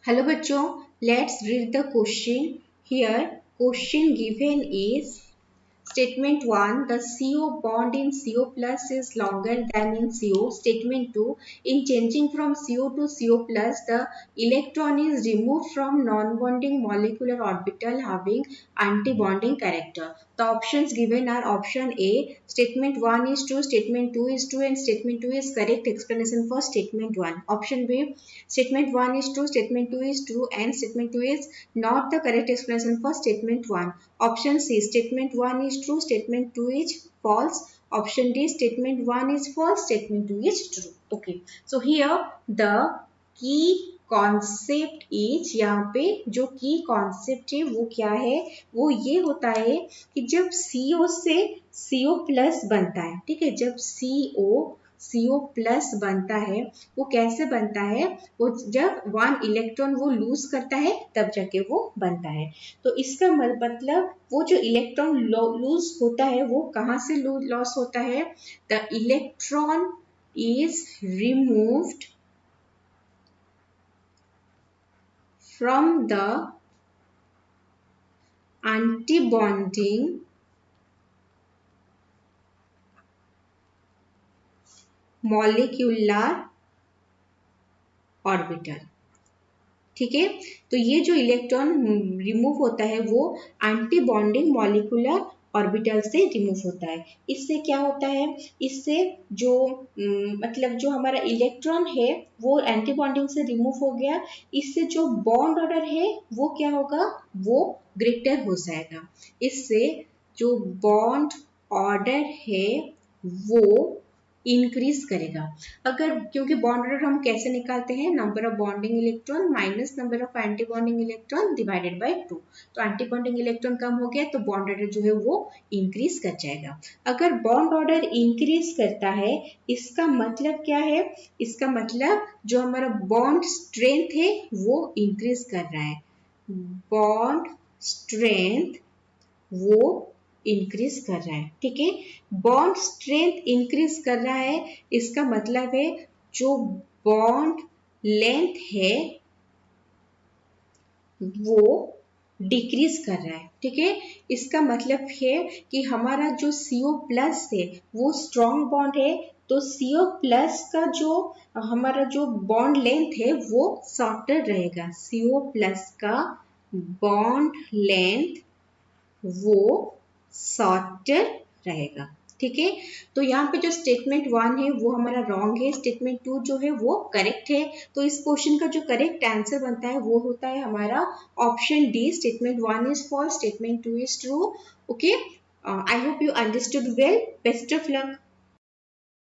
Hello बच्चों, let's read the question. Here question given is Statement 1. The CO bond in CO plus is longer than in CO. Statement 2. In changing from CO to CO plus, the electron is removed from non-bonding molecular orbital having anti-bonding character. The options given are option A. Statement 1 is true, statement 2 is true and statement 2 is correct explanation for statement 1. Option B. Statement 1 is true, statement 2 is true and statement 2 is not the correct explanation for statement 1. Option C. Statement 1 is true, statement 2 is false. Option D. Statement 1 is false, statement 2 is true. Okay. So here the key concept is, यहाँ पे जो की concept है वो क्या है, वो ये होता है कि जब CO से CO प्लस बनता है, ठीक है, जब CO प्लस बनता है वो कैसे बनता है, वो जब 1 इलेक्ट्रॉन वो लूज करता है तब जाके वो बनता है। तो इसका मतलब वो जो इलेक्ट्रॉन लूज होता है वो कहाँ से लॉस होता है, the electron is removed from the antibonding molecular orbital। ठीक है, तो ये जो इलेक्ट्रॉन रिमूव होता है वो एंटी बॉन्डिंग मॉलिक्यूलर ऑर्बिटल से रिमूव होता है। इससे क्या होता है, इससे जो मतलब जो हमारा इलेक्ट्रॉन है वो एंटी बॉन्डिंग से रिमूव हो गया, इससे जो बॉन्ड ऑर्डर है वो क्या होगा, वो ग्रेटर हो जाएगा। इससे जो बॉन्ड ऑर्डर है वो इंक्रीज करेगा। अगर क्योंकि बॉन्ड ऑर्डर हम कैसे निकालते हैं, number of bonding electron minus number of anti bonding electron divided by 2। तो एंटी बॉन्डिंग इलेक्ट्रॉन कम हो गया तो बॉन्ड ऑर्डर जो है वो इंक्रीज कर जाएगा। अगर बॉन्ड ऑर्डर इंक्रीज करता है इसका मतलब क्या है, इसका मतलब जो हमारा बॉन्ड स्ट्रेंथ है वो इंक्रीज कर रहा है, बॉन्ड स्ट्रेंथ वो इंक्रीज कर रहा है। ठीक है, बॉन्ड स्ट्रेंथ इंक्रीज कर रहा है, इसका मतलब है जो बॉन्ड लेंथ है वो डिक्रीज कर रहा है। ठीक है, इसका मतलब है कि हमारा जो CO प्लस है वो स्ट्रॉन्ग बॉन्ड है, तो CO प्लस का जो हमारा जो बॉन्ड लेंथ है वो शॉर्टर रहेगा। CO प्लस का बॉन्ड लेंथ वो शॉर्टर रहेगा। ठीक है, तो यहाँ पे जो स्टेटमेंट 1 है वो हमारा रॉन्ग है, स्टेटमेंट 2 जो है वो करेक्ट है। तो इस क्वेश्चन का जो करेक्ट आंसर बनता है वो होता है हमारा option D, statement 1 is false, statement 2 is true. Okay, I hope you understood well, best of luck.